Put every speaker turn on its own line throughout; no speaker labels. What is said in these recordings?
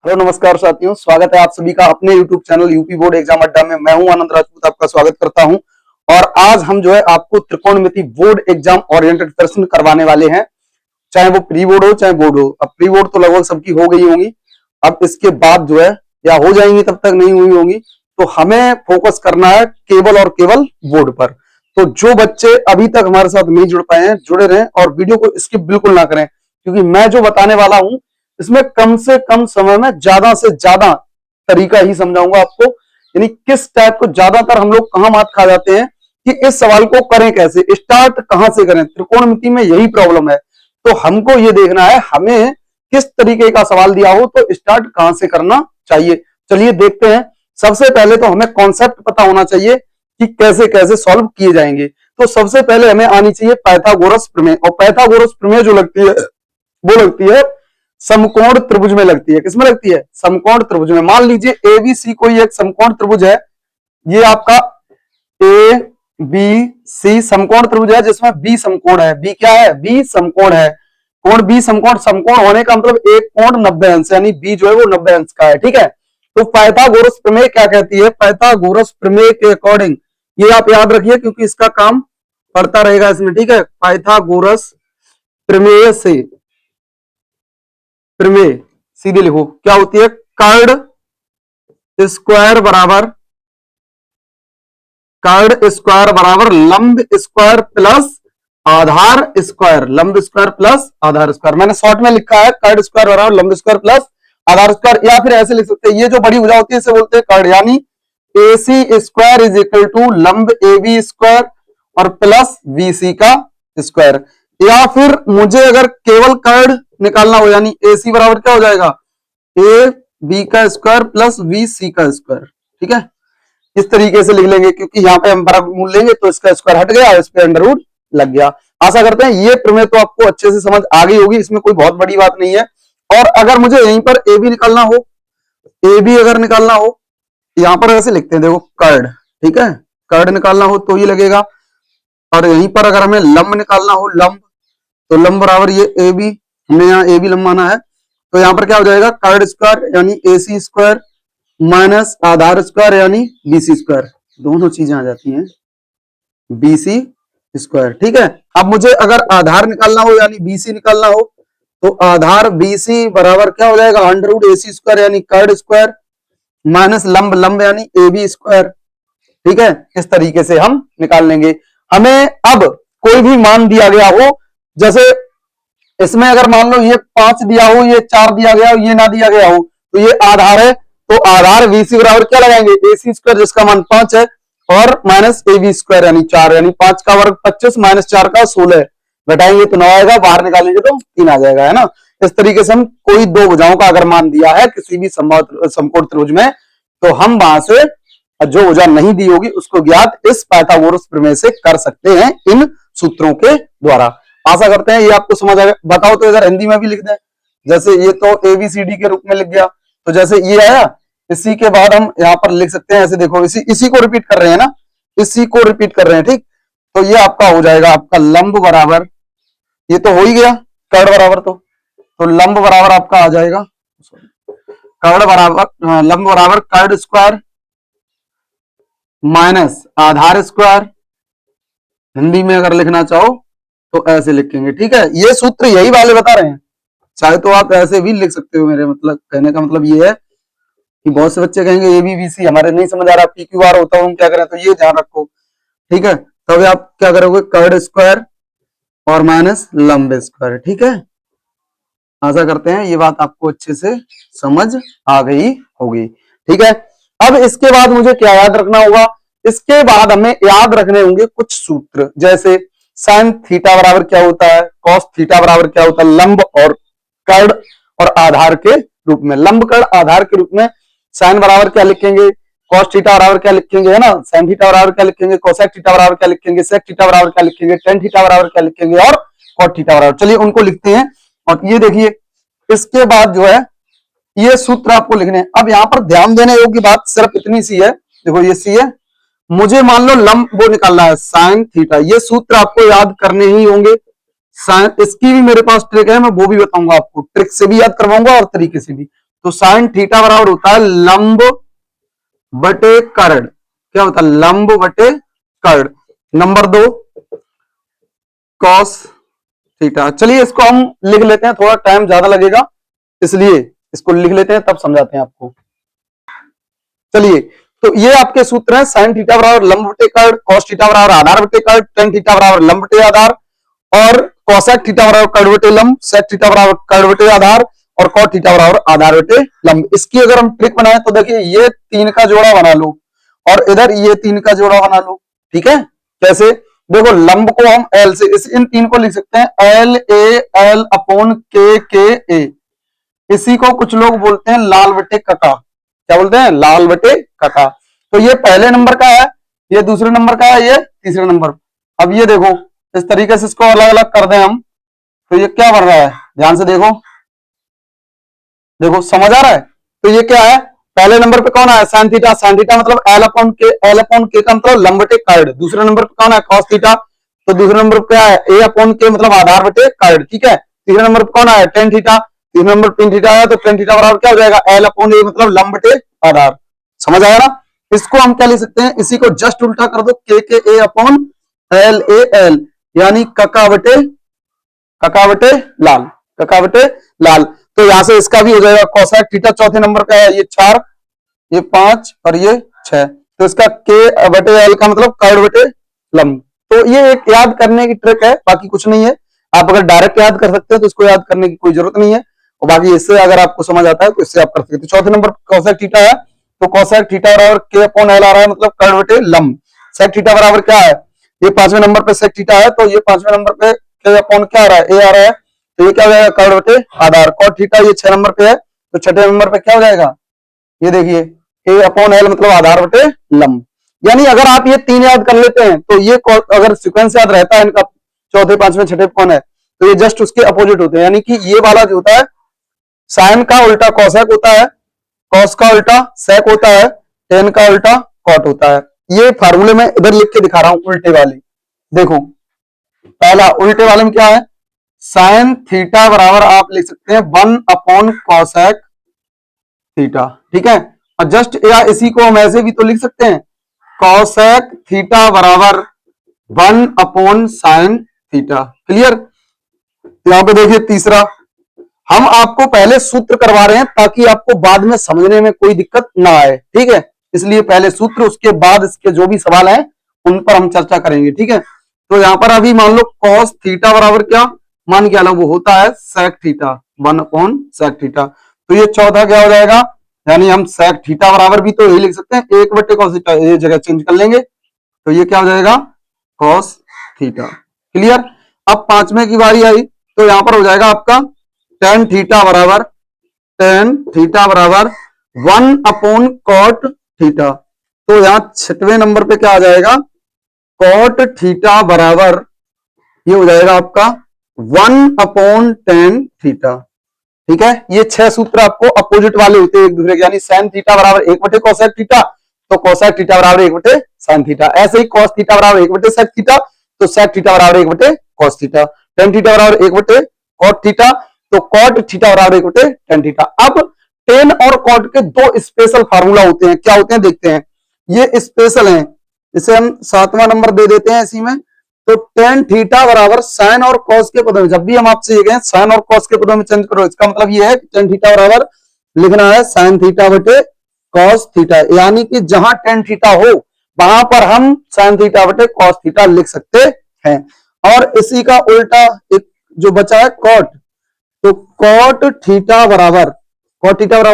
Hello नमस्कार साथियों, स्वागत है आप सभी का अपने YouTube channel UP board exam अड्डा में। मैं हूं आनंद राजपूत, आपका स्वागत करता हूं। और आज हम जो है आपको त्रिकोणमिति बोर्ड एग्जाम ओरिएंटेड प्रश्न करवाने वाले हैं, चाहे वो प्री बोर्ड हो चाहे बोर्ड हो। अब प्री बोर्ड तो लगभग सबकी हो गई होंगी, अब इसके बाद जो है या हो जाएंगी, तब तक नहीं हुई होंगी। तो हमें फोकस करना है केवल और केवल बोर्ड पर। तो जो बच्चे अभी तक हमारे साथ नहीं जुड़ पाए हैं, जुड़े रहें और वीडियो को स्किप बिल्कुल ना करें, क्योंकि मैं जो बताने वाला हूं इसमें कम से कम समय में ज्यादा से ज्यादा तरीका ही समझाऊंगा आपको। यानी किस टाइप को ज्यादातर हम लोग कहां मात खा जाते हैं कि इस सवाल को करें कैसे, स्टार्ट कहां से करें। त्रिकोणमिति में यही प्रॉब्लम है। तो हमको ये देखना है हमें किस तरीके का सवाल दिया हो तो स्टार्ट कहां से करना चाहिए। चलिए देखते हैं। सबसे पहले तो हमें कॉन्सेप्ट पता होना चाहिए कि कैसे कैसे सॉल्व किए जाएंगे। तो सबसे पहले हमें आनी चाहिए पाइथागोरस प्रमेय। और पाइथागोरस प्रमेय जो लगती है वो लगती है समकोण त्रिभुज में लगती है। किसमें लगती है? समकोण त्रिभुज में। मान लीजिए एबीसी कोई एक समकोण त्रिभुज है, ये आपका ए बी सी समकोण त्रिभुज है जिसमें बी समकोण है। बी क्या है? बी समकोण है। कोण बी समकोण, समकोण होने का मतलब एक कोण 90 अंश, यानी बी जो है वो 90 अंश का है। ठीक है। तो पाइथागोरस प्रमेय क्या कहती है? पाइथागोरस प्रमेय के अकॉर्डिंग, ये आप याद रखिए क्योंकि इसका काम पड़ता रहेगा इसमें। ठीक है। पाइथागोरस प्रमेय से, प्रमेय सीधे लिखो क्या होती है? कर्ड स्क्वायर बराबर लंब स्क्वायर प्लस आधार स्क्वायर। लंब स्क्वायर प्लस आधार स्क्वायर, मैंने शॉर्ट में लिखा है कर्ड स्क्वायर बराबर लंब स्क्वायर प्लस आधार स्क्वायर। या फिर ऐसे लिख सकते हैं, ये जो बड़ी भुजा होती है इसे बोलते हैं कर्ड, यानी AC square is equal to लंब AB स्क्वायर और प्लस BC का स्क्वायर। या फिर मुझे अगर केवल कर्ड निकालना हो, यानी AC बराबर क्या हो जाएगा? AB का स्क्वायर प्लस BC का स्क्वायर। ठीक है। इस तरीके से लिख लेंगे क्योंकि यहाँ पे हम वर्गमूल लेंगे तो इसका स्क्वायर हट गया, इस पे अंडर रूट लग गया। आशा करते हैं ये प्रमेय तो आपको अच्छे से समझ आ गई होगी, इसमें कोई बहुत बड़ी बात नहीं है। और अगर मुझे यहीं पर AB निकालना हो, AB अगर निकालना हो, यहां पर ऐसे लिखते हैं, देखो कर्ड। ठीक है। कर्ड निकालना हो तो ये लगेगा। और यहीं पर अगर हमें लंब निकालना हो, लंब, तो लंब बराबर ये AB, हमने यहाँ AB लंब माना है, तो यहां पर क्या हो जाएगा? कर्ड स्क्वायर यानी AC स्क्वायर माइनस आधार स्क्वायर यानी BC स्क्वायर। दोनों चीजें आ जाती हैं BC स्क्वायर। ठीक है। अब मुझे अगर आधार निकालना हो यानी BC निकालना हो, तो आधार BC बराबर क्या हो जाएगा? अंडर रूट AC स्क्वायर यानी कर्ड स्क्वायर माइनस लंब, लंब यानी AB स्क्वायर। ठीक है। इस तरीके से हम निकाल लेंगे। हमें अब कोई भी मान दिया गया हो, जैसे इसमें अगर मान लो ये 5 दिया हो, ये 4 दिया गया हो, ये ना दिया गया हो, तो ये आधार है, तो आधार BC बराबर क्या लगाएंगे? AC स्क्वायर जिसका मान 5 है और माइनस AB स्क्वायर यानी 4, यानी 5 का वर्ग 25 माइनस 4 का 16, घटाएंगे तो 9 आएगा, बाहर निकालेंगे तो 3 आ जाएगा, है ना। इस तरीके से हम कोई दो भुजाओं का अगर मान दिया है किसी भी समकोण त्रिभुज में, तो हम वहां से जो भुजा नहीं दी होगी उसको ज्ञात इस पाइथागोरस प्रमेय से कर सकते हैं, इन सूत्रों के द्वारा। आशा करते हैं ये आपको समझ आएगा। बताओ तो इधर हिंदी में भी लिख दें, जैसे ये तो ABCD के रूप में लिख गया, तो जैसे ये आया, इसी के बाद हम यहाँ पर लिख सकते हैं, ऐसे देखो इसी को रिपीट कर रहे हैं ना, इसी को रिपीट कर रहे हैं। ठीक। तो ये आपका हो जाएगा, आपका लंब बराबर, ये तो हो ही गया कर्ड बराबर, तो लंब बराबर आपका आ जाएगा कर्ड बराबर, लंब बराबर कर्ड स्क्वायर माइनस आधार स्क्वायर। हिंदी में अगर लिखना चाहो तो ऐसे लिखेंगे। ठीक है। ये सूत्र यही वाले बता रहे हैं, चाहे तो आप ऐसे भी लिख सकते हो। मेरे मतलब कहने का मतलब ये है कि बहुत से बच्चे कहेंगे ABBC हमारे नहीं समझ आ रहा, PQR होता है, हम क्या करें, तो ये ध्यान रखो। ठीक है। तब आप क्या करोगे? कर्ड स्क्वायर और माइनस लंब स्क्वायर। ठीक है। आशा करते हैं ये बात आपको अच्छे से समझ आ गई होगी। ठीक है। अब इसके बाद मुझे क्या याद रखना होगा? इसके बाद हमें याद रखने होंगे कुछ सूत्र, जैसे साइन थीटा बराबर क्या होता है, कॉस थीटा बराबर क्या होता है, लंब और कर्ड और आधार के रूप में। लंब कर्ड आधार के रूप में साइन बराबर क्या लिखेंगे, कॉस थीटा बराबर क्या लिखेंगे, है ना। साइन थीटा बराबर क्या लिखेंगे, कोसेक थीटा बराबर क्या लिखेंगे, सेक थीटा बराबर क्या लिखेंगे, टेन थीटा बराबर क्या लिखेंगे और कॉट थीटा बराबर। चलिए उनको लिखते हैं। और ये देखिए इसके बाद जो है ये सूत्र आपको लिखने हैं। अब यहां पर ध्यान देने योग्य बात सिर्फ इतनी सी है, देखो ये सी है, मुझे मान लो लंब वो निकालना है साइन थीटा, ये सूत्र आपको याद करने ही होंगे। साइन, इसकी भी मेरे पास ट्रिक है, मैं वो भी बताऊंगा आपको, ट्रिक से भी याद करवाऊंगा और तरीके से भी। तो साइन थीटा बराबर होता है लंब बटे कर्ण। क्या होता है? लंब बटे कर्ण। Number 2 cos theta. चलिए इसको हम लिख लेते हैं, थोड़ा टाइम ज्यादा लगेगा इसलिए इसको लिख लेते हैं, तब समझाते हैं आपको। चलिए, तो ये आपके सूत्र हैं, साइन थीटा बराबर लंब बटे कर्ण, कॉस थीटा बराबर आधार बटे कर्ण, टेन थीटा बराबर लंब बटे आधार, और कॉसेक थीटा बराबर कर्ण बटे लंब, सेक थीटा बराबर कर्ण बटे आधार, और कॉट थीटा बराबर आधार बटे लंब। इसकी अगर हम ट्रिक बनाए तो देखिए, ये 3 का जोड़ा बना लो और इधर ये 3 का जोड़ा बना लो। ठीक है, कैसे? देखो, लंब को हम एल से इन 3 को लिख सकते हैं एल ए एल अपॉन के ए। इसी को कुछ लोग बोलते हैं लाल बटे कका। क्या बोलते हैं? लाल बटे कका। तो ये पहले नंबर का है, ये दूसरे नंबर का है, ये तीसरे नंबर। अब ये देखो, इस तरीके से इसको अलग अलग कर दें हम, तो ये क्या बन रहा है? ध्यान से देखो, देखो समझ आ रहा है? तो ये क्या है? पहले नंबर पे कौन है? Sine theta. साइन थीटा मतलब एल अपॉन के, एल अपॉन के का मतलब लंब बटे कर्ण। दूसरे नंबर पे कौन है? Cos theta. तो दूसरे नंबर पे क्या है? ए अपॉन के मतलब आधार बटे कर्ण। ठीक है, तीसरे नंबर पे कौन है? Tan theta. तीसरे नंबर टेन थीटा है, तो टेन थीटा बराबर क्या हो जाएगा? एल अपॉन ए मतलब लंब बटे आधार। समझ आया ना? इसको हम क्या लिख सकते हैं? इसी को जस्ट उल्टा कर दो, के ए अपॉन एल ए एल, यानी कका बटे लाल, कका बटे लाल। तो यहां से इसका भी हो जाएगा कोसेक थीटा। चौथे नंबर का है ये 4, ये 5 और ये 6। तो इसका के बटे एल का मतलब कर्ण बटे लंब। तो ये एक याद करने की ट्रिक है, बाकी कुछ नहीं है। आप अगर डायरेक्ट याद कर सकते हो तो इसको याद करने की कोई जरूरत नहीं है, और बाकी इससे अगर आपको समझ आता है तो इससे आप कर सकते हो। चौथे नंबर कोसेक थीटा है, तो कोसेक थीटा बराबर के अपॉन एल आ रहा है, मतलब कर्ण बटे लंब। सेक थीटा बराबर क्या है? ये 5वें नंबर पे सेक थीटा है, तो ये 5वें नंबर पे के अपॉन क्या आ रहा है? ए आ रहा है, तो ये क्या हो जाएगा? कर्ण बटे आधार। कॉट थीटा ये 6 नंबर पे है, तो छठे नंबर पे क्या हो जाएगा? ये देखिए, ए अपॉन एल मतलब आधार बटे लंब। यानी अगर आप ये 3 याद कर लेते हैं तो ये अगर सीक्वेंस याद रहता है इनका, चौथे पांचवें छठे कौन है, तो ये जस्ट उसके अपोजिट होते हैं। यानी कि ये वाला जो होता है, साइन का उल्टा कॉसेक होता है, कॉस का उल्टा सेक होता है, टेन का उल्टा कॉट होता है। ये फार्मूले में इधर लिख के दिखा रहा हूं, उल्टे वाले। देखो, पहला उल्टे वाले में क्या है? साइन थीटा बराबर आप लिख सकते हैं 1 अपॉन कॉसेक थीटा। ठीक है, और जस्ट या इसी को हम ऐसे भी तो लिख सकते हैं, कॉसेक थीटा बराबर 1 अपॉन साइन थीटा। क्लियर? यहां पे देखिए तीसरा, हम आपको पहले सूत्र करवा रहे हैं ताकि आपको बाद में समझने में कोई दिक्कत ना आए। ठीक है, इसलिए पहले सूत्र, उसके बाद इसके जो भी सवाल हैं उन पर हम चर्चा करेंगे। ठीक है, तो यहां पर अभी मान लो कॉस थीटा बराबर क्या मान के वो होता है sec theta, 1 upon sec theta. तो ये चौथा क्या हो जाएगा? यानी हम सेक थीटा बराबर भी तो यही लिख सकते हैं, 1 बटे कॉस थीटा, ये जगह चेंज कर लेंगे, तो ये क्या हो जाएगा? Cos theta. क्लियर? अब 5वें की बारी आई, तो यहां पर हो जाएगा आपका टेन थीटा बराबर 1 अपॉन कॉट थीटा। तो यहां 6वें नंबर पे क्या आ जाएगा? कॉट थीटा बराबर ये हो जाएगा आपका 1 अपॉन टेन थीटा। ठीक है, ये 6 सूत्र आपको अपोजिट वाले होते हैं एक दूसरे के, यानी साइन थीटा बराबर 1 बटे कोसेक थीटा, तो कोसेक थीटा बराबर 1 बटे साइन थीटा। ऐसे ही कॉस थीटा बराबर 1 बटे सेक थीटा, तो सेक थीटा बराबर 1 बटे कॉस थीटा। टेन थीटा बराबर 1 बटे कॉट थीटा, तो कॉट थीटा बराबर 1 बटे टेन थीटा। अब टेन और कॉट के 2 स्पेशल फार्मूला होते हैं, क्या होते हैं देखते हैं। ये स्पेशल हैं, इसे हम 7वां नंबर दे देते हैं इसी में। तो टेन थीटा बराबर साइन और कॉस के पदों में, जब भी हम आपसे ये कहें साइन और कॉस के पदों में चेंज करो, इसका मतलब ये है कि टेन थीटा बराबर लिखना है साइन थीटा बटे कॉस थीटा। यानी कि जहां टेन थीटा हो वहां पर हम साइन थीटा बटे कॉस थीटा लिख सकते हैं। और इसी का उल्टा एक जो बचा है कॉट, तो कॉट थीटा बराबर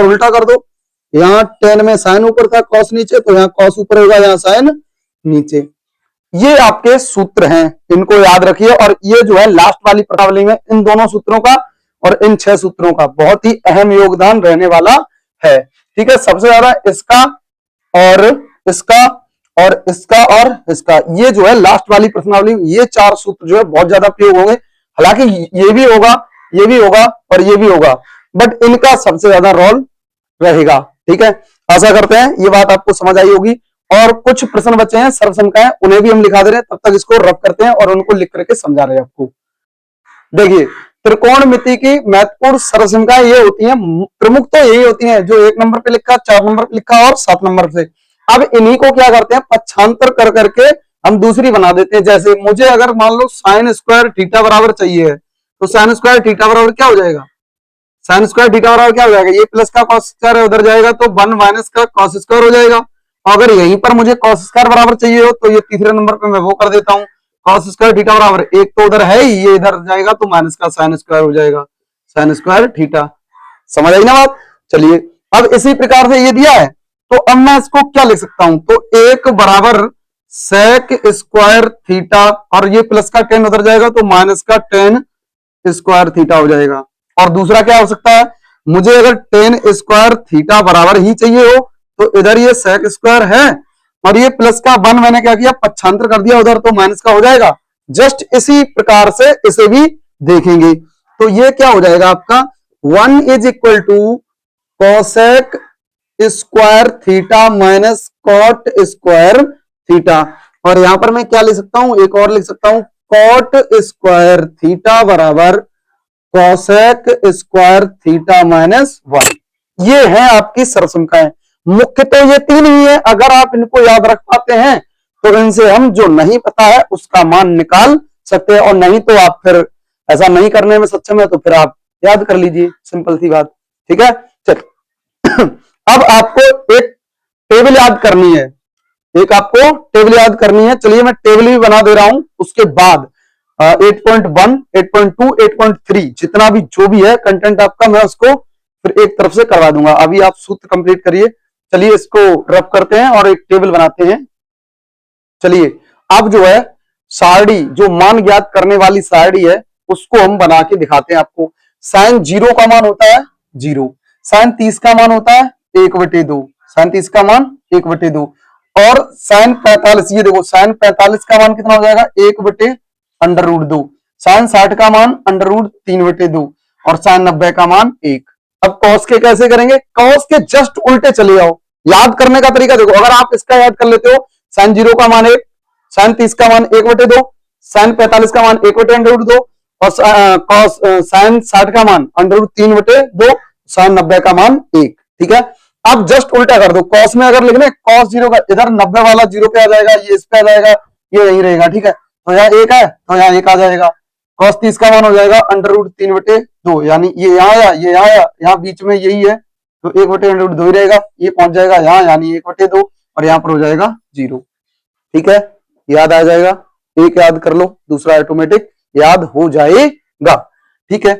उल्टा कर दो। यहाँ टेन में साइन ऊपर था, कॉस नीचे, तो यहाँ कॉस ऊपर होगा, यहाँ साइन नीचे। ये आपके सूत्र हैं, इनको याद रखिए। और ये जो है लास्ट वाली प्रश्नावली में इन दोनों सूत्रों का और इन 6 सूत्रों का बहुत ही अहम योगदान रहने वाला है। ठीक है, सबसे ज्यादा इसका और इसका और इसका और इसका, ये जो है लास्ट वाली प्रश्नावली में ये 4 सूत्र जो है बहुत ज्यादा प्रयोग होंगे। हालांकि ये भी होगा, ये भी होगा और ये भी होगा, बट इनका सबसे ज्यादा रोल रहेगा। ठीक है, आशा करते हैं ये बात आपको समझ आई होगी। और कुछ प्रश्न बचे हैं सर्व संख्याएं, उन्हें भी हम लिखा दे रहे हैं, तब तक इसको रब करते हैं और उनको लिख करके समझा रहे हैं आपको। देखिए, त्रिकोणमिति की महत्वपूर्ण सर्वसंख्याएं ये होती हैं, प्रमुख तो यही होती हैं जो 1 नंबर पे लिखा, 4 नंबर पे लिखा और 7 नंबर पे। अब इन्हीं को क्या करते हैं, पक्षांतर कर करके हम दूसरी बना देते हैं। जैसे मुझे अगर मान लो साइन स्क्वायर थीटा बराबर चाहिए, तो साइन स्क्वायर थीटा बराबर क्या हो जाएगा, साइन स्क्वायर थीटा बराबर क्या हो जाएगा, ये प्लस का कॉस स्क्वायर है, उधर जाएगा तो 1 माइनस का कॉस स्क्वायर हो जाएगा। अगर यहीं पर मुझे कॉस स्क्वायर बराबर चाहिए हो तो ये तीसरे नंबर पे मैं वो कर देता हूँ, कॉस स्क्वायर थीटा बराबर, एक तो उधर है ही, ये इधर जाएगा तो माइनस का साइन स्क्वायर हो जाएगा, साइन स्क्वायर थीटा। समझ आई ना बात। चलिए अब इसी प्रकार से ये दिया है, तो अब मैं इसको क्या लिख सकता हूं, तो एक बराबर सेक स्क्वायर थीटा, और ये प्लस का टेन उधर जाएगा तो माइनस का टेन स्क्वायर थीटा हो जाएगा। और दूसरा क्या हो सकता है, मुझे अगर टेन स्क्वायर थीटा बराबर ही चाहिए हो तो इधर ये सेक स्क्वायर है और ये प्लस का 1 मैंने क्या किया, पक्षांतर कर दिया उधर, तो माइनस का हो जाएगा। जस्ट इसी प्रकार से इसे भी देखेंगे, तो ये क्या हो जाएगा आपका 1 is equal to cosec square theta minus cot square theta. और यहां पर मैं क्या लिख सकता हूं, एक और लिख सकता हूं, कॉट स्क्वायर थीटा बराबर कोसेक स्क्वायर थीटा माइनस 1। ये है आपकी सर्वसंख्याएं। मुख्य तो ये तीन ही है, अगर आप इनको याद रख पाते हैं तो इनसे हम जो नहीं पता है उसका मान निकाल सकते हैं, और नहीं तो आप फिर ऐसा नहीं करने में सक्षम है तो फिर आप याद कर लीजिए, सिंपल सी बात। ठीक है, चलिए अब आपको एक टेबल याद करनी है, एक आपको टेबल याद करनी है। चलिए मैं टेबल भी बना दे रहा हूं, उसके बाद 8.1, 8.2, 8.3 जितना भी जो भी है कंटेंट आपका, मैं उसको फिर एक तरफ से करवा दूंगा। अभी आप सूत्र कंप्लीट करिए। चलिए इसको रफ करते हैं और एक टेबल बनाते हैं। चलिए अब जो है सारणी, जो मान ज्ञात करने वाली सारणी है उसको हम बना के दिखाते हैं आपको। साइन 0 का मान होता है 0, साइन 30 का मान होता है 1/2, साइन 30 का मान 1/2, और साइन 45, ये देखो साइन 45 का मान कितना हो जाएगा 1/√2, साइन 60 का मान √3/2, और साइन 90 का मान 1। अब कॉस के कैसे करेंगे, कॉस के जस्ट उल्टे चले जाओ। याद करने का तरीका देखो, अगर आप इसका याद कर लेते हो, साइन 0 का मान 1, साइन 30 का मान 1/2, साइन 45 का मान 1/√2, और कॉस साइन 60 का मान √3/2, साइन 90 का मान 1। ठीक है, अब जस्ट उल्टा कर दो। कॉस में अगर लिखना है कॉस 0 का, इधर 90 वाला 0 पे आ जाएगा, ये इस पे आ जाएगा, ये यही रहेगा। ठीक है, तो यहाँ 1 है तो यहाँ 1 आ जाएगा। कॉस 30 का मान हो जाएगा √3/2, यानी ये यहाँ आया, ये यहाँ आया, यहाँ बीच में यही है तो 1/√2 ही रहेगा, ये पहुंच जाएगा यहाँ, यानी 1/2, और यहाँ पर हो जाएगा 0। ठीक है, याद आ जाएगा। एक याद कर लो, दूसरा ऑटोमेटिक याद हो जाएगा। ठीक है,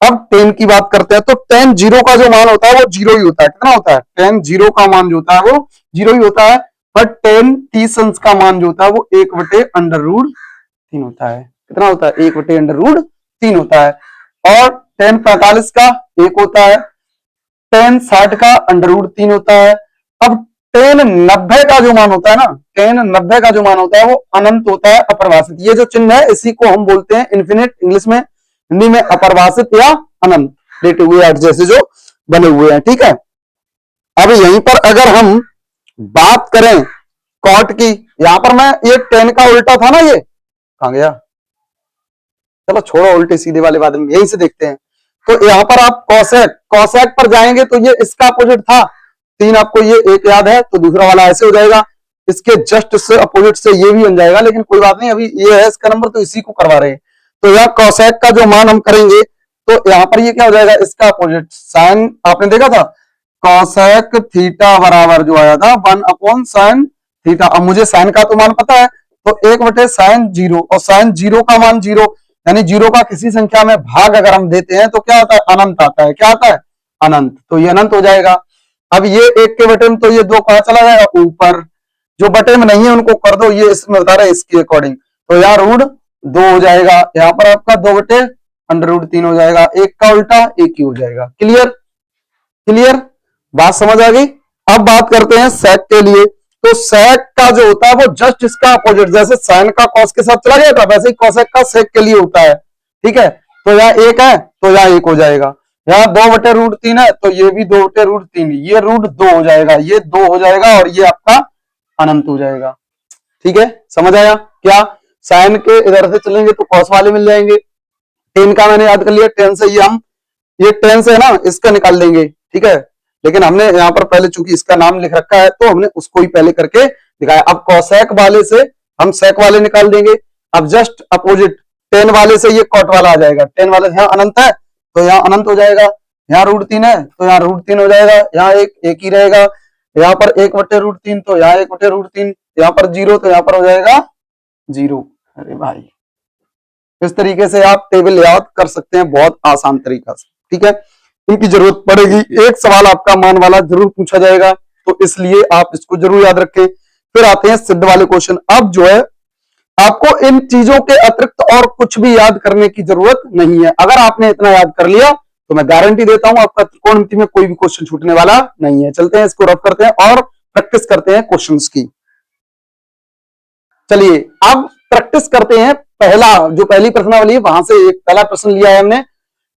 अब टेन की बात करते हैं, तो टेन 0 का जो मान होता है वो 0 ही होता है। कितना होता है, टेन 0 का मान जो होता है वो 0 ही होता है, बट टेन टीसंस का मान जो होता है वो 1/√3 होता है। कितना होता है, 1/√3 होता है। और टेन 45 का 1 होता है, टेन 60 का √3 होता है। अब टेन 90 का जो मान होता है ना, टेन 90 का जो मान होता है वो अनंत होता है, अपरिभाषित। ये जो चिन्ह है इसी को हम बोलते हैं इन्फिनिट, इंग्लिश में, हिंदी में अपरिभाषित या अनंत, लेटे हुए अर्थ जैसे जो बने हुए हैं। ठीक है, अब यहीं पर अगर हम बात करें कॉट की, यहां पर मैं ये टेन का उल्टा था ना, ये कहां गया, चलो छोड़ो उल्टे सीधे वाले बाद में यहीं से देखते हैं। तो यहाँ पर आप कॉसेक, कॉसेक पर जाएंगे तो ये इसका अपोजिट था 3, आपको ये एक याद है, तो दूसरा वाला ऐसे हो जाएगा, इसके जस्ट से अपोजिट से ये भी बन जाएगा, लेकिन कोई बात नहीं, अभी ये है इसका नंबर तो इसी को करवा रहे हैं। तो यहाँ कॉसेक का जो मान हम करेंगे तो यहाँ पर ये क्या हो जाएगा, इसका अपोजिट साइन, आपने देखा था कॉसेक थीटा बराबर जो आया था 1/sin थीटा। अब मुझे साइन का तो मान पता है, तो 1/sin 0, और साइन 0 का मान 0, यानी 0 का किसी संख्या में भाग अगर हम देते हैं तो क्या आता है, अनंत आता है। क्या आता है, अनंत, तो ये अनंत हो जाएगा। अब ये 1 के बटे में, तो ये 2 कहां चला जाएगा, ऊपर। जो बटे में नहीं है उनको कर दो, ये इसमें बता रहे हैं इसके अकॉर्डिंग, तो यहाँ √2 हो जाएगा, यहाँ पर आपका 2/√3 हो जाएगा, एक का उल्टा एक ही हो जाएगा। क्लियर, क्लियर, बात समझ आ गई। अब बात करते हैं सेक के लिए, तो सेक का जो होता है वो जस्ट इसका अपोजिट, जैसे साइन का कॉस के साथ चला गया था वैसे ही कॉसेक का सेक के लिए होता है। ठीक है, तो यहाँ 1 है तो यहाँ 1 हो जाएगा, यहाँ 2/√3 है तो ये भी 2/√3, ये √2 हो जाएगा, ये 2 हो जाएगा, और ये आपका अनंत हो जाएगा। ठीक है, समझ आया क्या, साइन के इधर से चलेंगे तो कॉस वाले मिल जाएंगे, टेन का मैंने याद कर लिया, टेन से ये टेन से है ना, इसका निकाल लेंगे, ठीक है। लेकिन हमने यहाँ पर पहले चूंकि इसका नाम लिख रखा है तो हमने उसको ही पहले करके दिखाया। अब कॉसेक वाले से हम सेक वाले निकाल देंगे। अब जस्ट अपोजिट टेन वाले से ये कॉट वाला आ जाएगा। टेन वाले यहाँ अनंत है तो यहाँ अनंत हो जाएगा, यहाँ √3 है तो यहाँ √3 हो जाएगा, यहाँ एक ही रहेगा, यहाँ पर 1/√3 तो यहाँ 1/√3, यहाँ पर 0 तो यहाँ पर हो जाएगा 0। अरे भाई, इस तरीके से आप टेबल याद कर सकते हैं बहुत आसान तरीका से, ठीक है। इनकी जरूरत पड़ेगी, एक सवाल आपका मान वाला जरूर पूछा जाएगा, तो इसलिए आप इसको जरूर याद रखें। फिर आते हैं सिद्ध वाले क्वेश्चन। अब जो है आपको इन चीजों के अतिरिक्त और कुछ भी याद करने की जरूरत नहीं है। अगर आपने इतना याद कर लिया तो मैं गारंटी देता हूं आपका त्रिकोणमिति में कोई भी क्वेश्चन छूटने वाला नहीं है। चलते हैं इसको रफ करते हैं और प्रैक्टिस करते हैं क्वेश्चंस की। चलिए अब प्रैक्टिस करते हैं। पहली प्रश्नावली वहां से एक पहला प्रश्न लिया है हमने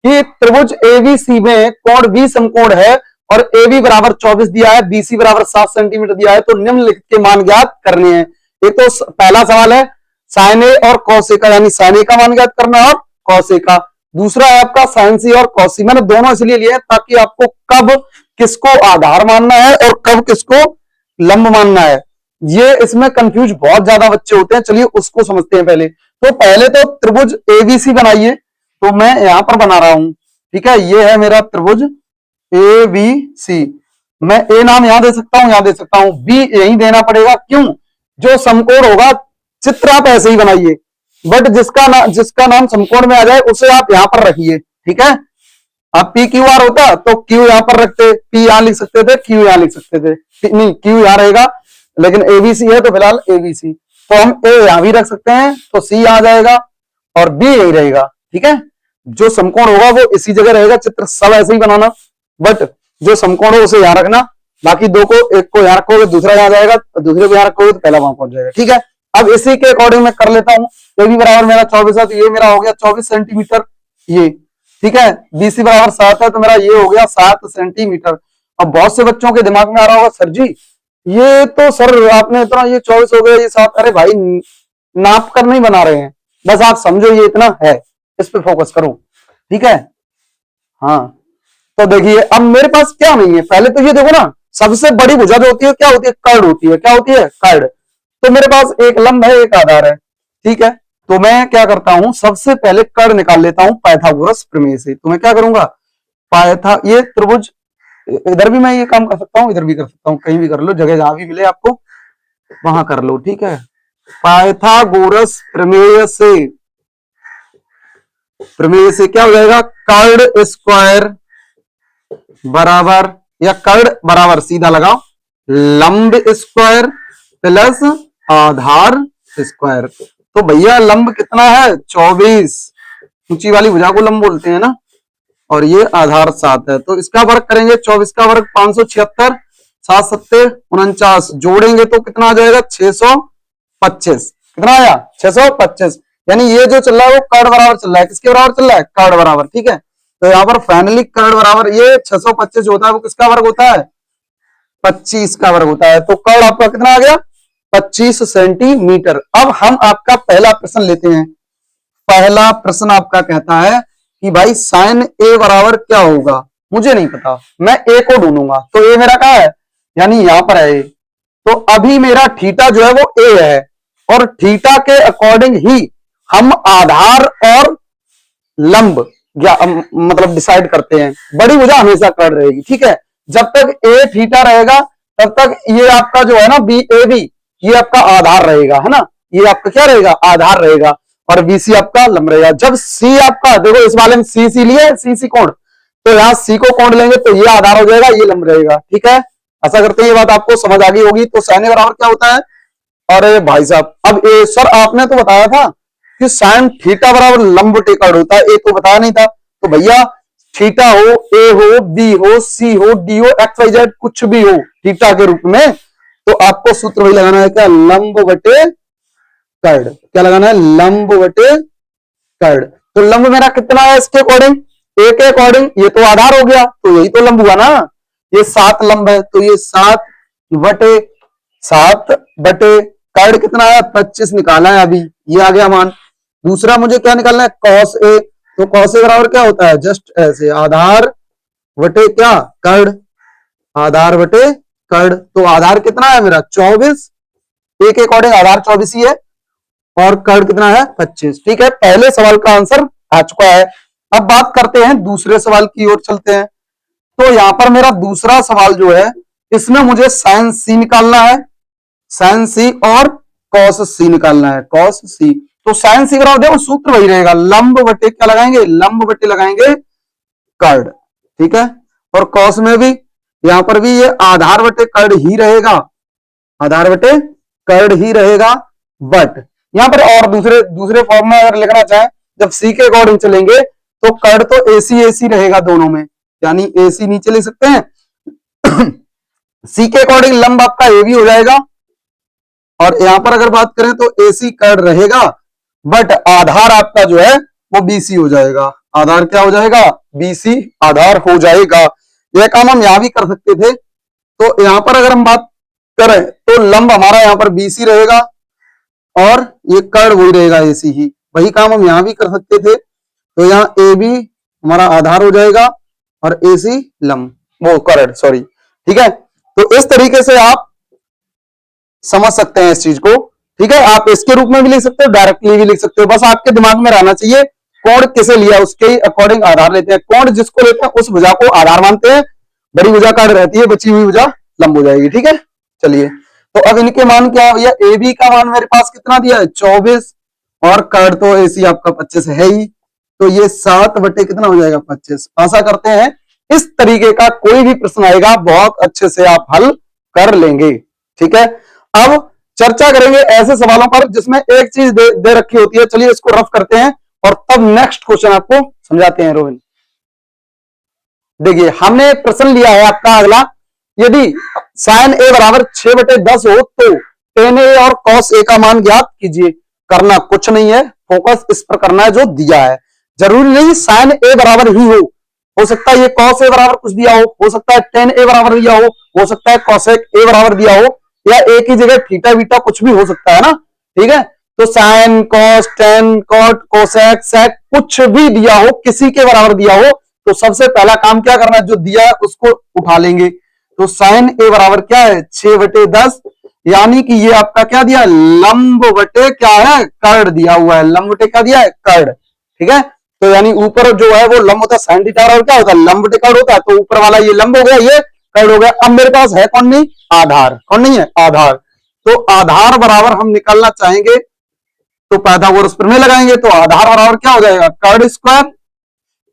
कि त्रिभुज एबीसी में कोण बी समकोण है और AB बराबर 24 दिया है, BC बराबर 7 सेंटीमीटर दिया है, तो निम्नलिखित के मान ज्ञात करने हैं। एक तो पहला सवाल है साइन ए और कॉस ए का, यानी साइन ए का मान ज्ञात करना है और कॉस ए का। दूसरा है आपका साइन सी और कॉस सी। मैंने दोनों इसलिए लिए ताकि आपको कब किसको आधार मानना है और कब किसको लंब मानना है, ये इसमें कंफ्यूज बहुत ज्यादा बच्चे होते हैं। चलिए उसको समझते हैं पहले। तो पहले तो त्रिभुज एबीसी बनाइए, तो मैं यहां पर बना रहा हूं, ठीक है। ये है मेरा त्रिभुज एबीसी। मैं ए नाम यहां दे सकता हूं, यहां दे सकता हूं, बी यहीं देना पड़ेगा। क्यों? जो समकोण होगा चित्र आप ऐसे ही बनाइए, बट जिसका नाम समकोण में आ जाए उसे आप यहां पर रखिए, ठीक है। अब पी क्यू आर होता तो क्यू यहां पर रखते, पी यहां लिख सकते थे, क्यू यहां लिख सकते थे, नहीं क्यू यहां रहेगा, लेकिन एबीसी है तो फिलहाल एबीसी। तो हम ए यहां भी रख सकते हैं तो सी आ जाएगा और बी यही रहेगा, ठीक है। जो समकोण होगा वो इसी जगह रहेगा, चित्र सब ऐसे ही बनाना, बट जो समकोण हो उसे यहां रखना। बाकी दो को, एक को यहां रखोगे दूसरा यहां जाएगा, दूसरे को यहां रखोगे तो पहला वहां पहुंच जाएगा, ठीक है। अब इसी के अकॉर्डिंग मैं कर लेता हूं। ए बी बराबर मेरा 24 है तो ये मेरा हो गया 24 सेंटीमीटर, ये ठीक है। बीसी बराबर 7 है तो मेरा ये हो गया 7 सेंटीमीटर। अब बहुत से बच्चों के दिमाग में आ रहा होगा सर जी ये तो सर आपने इतना, ये 24 हो गया ये 7, अरे भाई नाप कर नहीं बना रहे हैं, बस आप समझो ये इतना है, इस पे फोकस करो, ठीक है। हाँ तो देखिए अब मेरे पास क्या नहीं है, पहले तो ये देखो ना, सबसे बड़ी भुजा जो होती है क्या होती है? कर्ण होती है। क्या होती है? कर्ण। तो मेरे पास एक लंब है एक आधार है, ठीक है। तो मैं क्या करता हूं, सबसे पहले कर्ण निकाल लेता हूं पाइथागोरस प्रमेय से। तो मैं क्या करूंगा, ये त्रिभुज, इधर भी मैं ये काम कर सकता हूं, इधर भी कर सकता हूं, कहीं भी कर लो, जगह जहां भी मिले आपको वहां कर लो, ठीक है। पाइथागोरस प्रमेय से क्या हो जाएगा, कर्ण स्क्वायर बराबर, या कर्ण बराबर सीधा लगाओ लंब स्क्वायर प्लस आधार स्क्वायर। तो भैया लंब कितना है? 24, ऊंची वाली भुजा को लंब बोलते हैं ना, और ये आधार 7 है। तो इसका वर्ग करेंगे, 24 का वर्ग 576, 7 7 49, जोड़ेंगे तो कितना आ जाएगा? 625। कितना आया? 625। यानी ये जो चल रहा है वो कर्ण बराबर चल रहा है, किसके बराबर चल रहा है? कर्ण बराबर, ठीक है। तो यहाँ पर फाइनली कर्ण बराबर, ये 625 जो होता है वो किसका वर्ग होता है? 25 का वर्ग होता है। तो कर्ण आपका कितना आ गया? 25 सेंटीमीटर। अब हम आपका पहला प्रश्न लेते हैं। पहला प्रश्न आपका कहता है कि भाई साइन ए बराबर क्या होगा? मुझे नहीं पता, मैं ए को ढूंढूंगा। तो ए मेरा कहाँ है? यानी यहां पर है ए। तो अभी मेरा थीटा जो है वो ए है, और थीटा के अकॉर्डिंग ही हम आधार और लंब मतलब डिसाइड करते हैं। बड़ी भुजा हमेशा कर्ण रहेगी, ठीक है। जब तक ए थीटा रहेगा तब तक ये आपका जो है ना बी ए बी, ये आपका आधार रहेगा, है ना, ये आपका क्या रहेगा? आधार रहेगा, और बीसी आपका लंब रहेगा। जब सी आपका, देखो इस वाले में सी सी लिए, सी सी कोण, तो यहाँ सी को कोण लेंगे तो ये आधार हो जाएगा, ये लंब रहेगा, ठीक है। ऐसा करते ये बात आपको समझ आ गई होगी। तो साइन ए बराबर क्या होता है? अरे भाई साहब, अब ए सर आपने तो बताया था कि साइन थीटा बराबर लंब टेकड़ होता है, ए तो बताया नहीं था। तो भैया थीटा हो, ए हो, बी हो, सी हो, डी हो, एक्स वाई जेड कुछ भी हो थीटा के रूप में, तो आपको सूत्र वही लगाना है, क्या? लंब बटे कर्ण। क्या लगाना है? लंब बटे कर्ण। तो लंब मेरा कितना है इसके अकॉर्डिंग? ए के अकॉर्डिंग ये तो आधार हो गया, तो यही तो लंब हुआ ना। ये 7 लंब है, तो ये 7 बटे कर्ण कितना है? 25 निकाला है अभी, ये आ गया मान। दूसरा मुझे क्या निकालना है? Cos A. तो कौस ए बराबर क्या होता है, जस्ट ऐसे आधार बटे क्या, कर्ण, आधार बटे कर्ण। तो आधार कितना है मेरा 24, एक अकॉर्डिंग आधार 24 ही है, और कर्ण कितना है 25। ठीक है, पहले सवाल का आंसर आ चुका है। अब बात करते हैं दूसरे सवाल की ओर चलते हैं। तो यहां पर मेरा दूसरा सवाल जो है, इसमें मुझे साइन सी निकालना है, साइन सी और कॉस सी निकालना है, कॉस सी। तो साइन सी बराबर देखो सूत्र वही रहेगा, लंब बटे क्या लगाएंगे, लंब बटे लगाएंगे कर्ण। ठीक है, और कॉस में भी यहां पर भी ये आधार बटे कर्ण ही रहेगा, आधार बटे कर्ण ही रहेगा। बट यहां पर और दूसरे दूसरे फॉर्म में अगर लिखना चाहें, जब सी के अकॉर्डिंग चलेंगे तो कर्ण तो एसी एसी रहेगा दोनों में, यानी एसी नीचे ले सकते हैं। सी के अकॉर्डिंग लंब आपका ए भी हो जाएगा, और यहां पर अगर बात करें तो एसी कर्ण रहेगा, बट आधार आपका जो है वो बीसी हो जाएगा, आधार क्या हो जाएगा, बीसी आधार हो जाएगा। यह काम हम यहां भी कर सकते थे। तो यहां पर अगर हम बात करें तो लंब हमारा यहां पर बीसी रहेगा, और ये कर्ण वही रहेगा एसी ही, वही काम हम यहां भी कर सकते थे। तो यहाँ ए बी हमारा आधार हो जाएगा, और एसी लंब, वो कर्ण सॉरी। ठीक है, तो इस तरीके से आप समझ सकते हैं इस चीज को। ठीक है, आप इसके रूप में भी लिख सकते हो, डायरेक्टली भी लिख सकते हो, बस आपके दिमाग में रहना चाहिए कोण किसे लिया उसके अकॉर्डिंग आधार लेते हैं। कोण जिसको लेते हैं उस भुजा को आधार मानते हैं, बड़ी भुजा कर्ण रहती है, बची हुई भुजा लंब हो जाएगी। ठीक है, चलिए, तो अब इनके मान क्या है भैया, ए बी का मान मेरे पास कितना दिया है 24, और कर्ण तो एसी आपका 25 है ही, तो ये 7 बटे कितना हो जाएगा 25। आशा करते हैं इस तरीके का कोई भी प्रश्न आएगा बहुत अच्छे से आप हल कर लेंगे। ठीक है, अब चर्चा करेंगे ऐसे सवालों पर जिसमें एक चीज दे रखी होती है। चलिए इसको रफ करते हैं और तब नेक्स्ट क्वेश्चन आपको समझाते हैं। रोहन देखिए, हमने प्रश्न लिया है आपका अगला, यदि साइन ए बराबर 6/10 हो तो टेन ए और कॉस ए का मान ज्ञात कीजिए। करना कुछ नहीं है, फोकस इस पर करना है जो दिया है। जरूरी नहीं साइन ए बराबर ही हो सकता है ये कॉस ए बराबर कुछ दिया हो सकता है टेन ए बराबर दिया हो सकता है कॉसेक ए बराबर दिया हो, या एक ही जगह थीटा बीटा कुछ भी हो सकता है ना। ठीक है, तो sine cos tan cot cosec sec कुछ भी दिया हो, किसी के बराबर दिया हो, तो सबसे पहला काम क्या करना है, जो दिया है उसको उठा लेंगे। तो साइन ए बराबर क्या है 6/10, यानी कि ये आपका क्या दिया, लंब बटे क्या है कर्ण दिया हुआ है, लंब बटे क्या दिया है कर्ण। ठीक है, तो यानी ऊपर जो है वो लंब होता है साइन थीटा, और क्या होता है लंब बटे कर्ण होता है, तो ऊपर वाला ये लंब हो गया, ये कर्ण हो गया। अब मेरे पास है कौन नहीं, आधार, कौन नहीं है आधार। तो आधार बराबर हम निकालना चाहेंगे तो पाइथागोरस प्रमेय लगाएंगे, तो आधार बराबर क्या हो जाएगा कर्ण स्क्वायर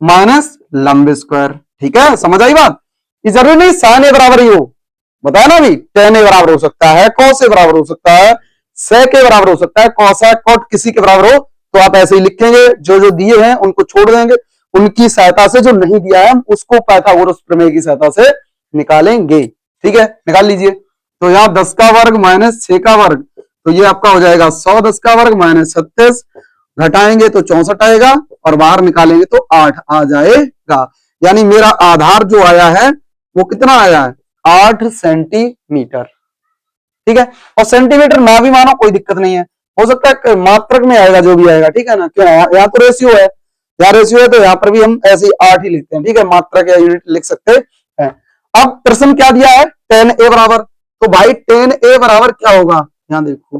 माइनस लंब स्क्वायर। ठीक है, समझ आई बात। ये जरूरी नहीं साइन ए बराबर ही हो, बताया ना अभी, टेन ए बराबर हो सकता है, कॉस ए बराबर हो सकता है, सेक ए बराबर हो सकता है, कॉसेक कॉट किसी के बराबर हो, तो आप ऐसे ही लिखेंगे, जो जो दिए हैं उनको छोड़ देंगे, उनकी सहायता से जो नहीं दिया है हम उसको पाइथागोरस प्रमेय की सहायता से निकालेंगे। ठीक है, निकाल लीजिए। तो यहाँ 10 का वर्ग माइनस 6 का वर्ग, तो ये आपका हो जाएगा 100, 10 का वर्ग माइनस 36, घटाएंगे तो 64 आएगा, और बाहर निकालेंगे तो 8 आ जाएगा। यानी मेरा आधार जो आया है वो कितना आया है 8 सेंटीमीटर। ठीक है, और सेंटीमीटर ना भी मानो कोई दिक्कत नहीं है, हो सकता है मात्रक में आएगा जो भी आएगा। ठीक है ना, क्यों यहाँ तो रेशियो है, यहाँ रेशियो है तो यहाँ पर भी हम ऐसे ही 8 ही लिखते हैं। ठीक है, मात्रक या यूनिट लिख सकते हैं। अब प्रश्न क्या दिया है टेन ए बराबर, तो भाई टेन ए बराबर क्या होगा, यहां देखो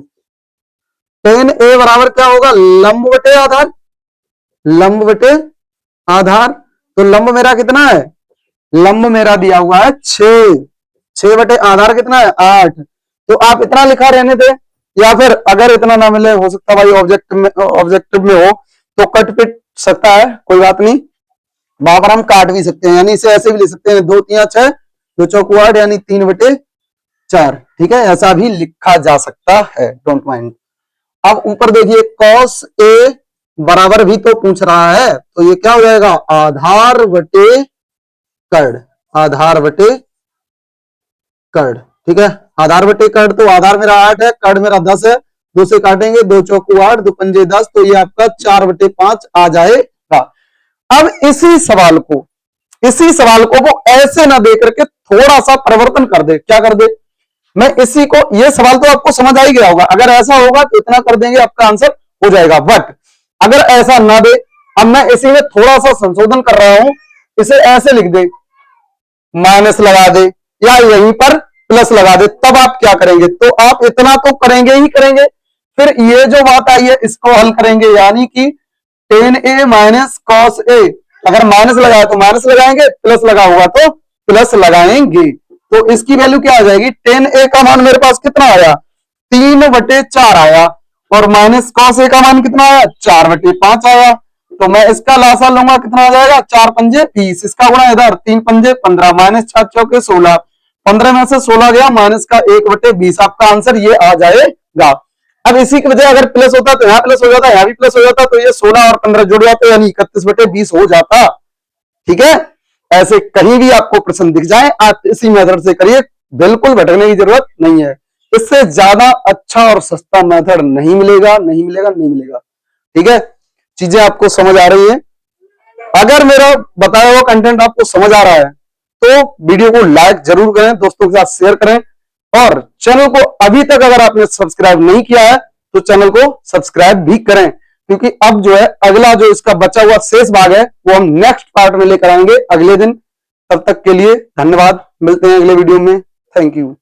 टेन ए बराबर क्या होगा लंब बटे आधार, लंब बटे आधार। तो लंब मेरा कितना है, लंब मेरा दिया हुआ है 6 बटे आधार कितना है 8। तो आप इतना लिखा रहने दे, या फिर अगर इतना ना मिले, हो सकता भाई ऑब्जेक्टिव में हो तो कट पिट सकता है, कोई बात नहीं, वहां पर हम काट भी सकते हैं, यानी इसे ऐसे भी ले सकते हैं 2 3 6 2 चौक 8 यानी 3/4। ठीक है, ऐसा भी लिखा जा सकता है, डोंट माइंड। अब ऊपर देखिए कॉस ए बराबर भी तो पूछ रहा है, तो ये क्या हो जाएगा आधार बटे कर्ण, आधार बटे कर्ण। ठीक है, आधार बटे कर्ण, तो आधार मेरा 8 है, कर्ण मेरा 10 है, 2 से काटेंगे 2 चौक 8 2 पंजे 10, तो ये आपका 4/5 आ जाएगा। अब इसी सवाल को वो ऐसे ना दे करके थोड़ा सा परिवर्तन कर दे, क्या कर दे, मैं इसी को, ये सवाल तो आपको समझ आ ही गया होगा, अगर ऐसा होगा तो इतना कर देंगे आपका आंसर हो जाएगा। बट अगर ऐसा ना दे अब मैं इसी में थोड़ा सा संशोधन कर रहा हूं, इसे ऐसे लिख दे, माइनस लगा दे या यहीं पर प्लस लगा दे, तब आप क्या करेंगे, तो आप इतना तो करेंगे ही करेंगे। फिर ये जो बात आई है इसको हल करेंगे, यानी कि ten A minus cos A, अगर माइनस लगाया तो माइनस लगाएंगे, प्लस लगा हुआ तो प्लस लगाएंगे। तो इसकी वैल्यू क्या आ जाएगी, टेन ए का मान मेरे पास कितना आया, 3/4 आया, और माइनस कॉस ए का मान कितना आया, 4/5 आया। तो मैं इसका लासा लूंगा, कितना आ जाएगा, 4 पंजे 20, इसका गुणा इधर 3 पंजे 15, माइनस 4 चौके 16, 15 में से 16 गया, माइनस का 1/20, आपका आंसर ये आ जाएगा। अब इसी की वजह अगर प्लस होता तो यहाँ प्लस हो जाता, यहाँ भी प्लस हो जाता, तो ये 16 और 15 जुड़ जाते, यानी 31/20 हो जाता। ठीक है, ऐसे कहीं भी आपको प्रश्न दिख जाए आप इसी मेथड से करिए, बिल्कुल भटकने की जरूरत नहीं है। इससे ज्यादा अच्छा और सस्ता मेथड नहीं मिलेगा, नहीं मिलेगा, नहीं मिलेगा। ठीक है, चीजें आपको समझ आ रही है। अगर मेरा बताया हुआ कंटेंट आपको समझ आ रहा है तो वीडियो को लाइक जरूर करें, दोस्तों के साथ शेयर करें, और चैनल को अभी तक अगर आपने सब्सक्राइब नहीं किया है तो चैनल को सब्सक्राइब भी करें, क्योंकि अब जो है अगला जो इसका बचा हुआ शेष भाग है वो हम नेक्स्ट पार्ट में लेकर आएंगे अगले दिन। तब तक के लिए धन्यवाद, मिलते हैं अगले वीडियो में। Thank you.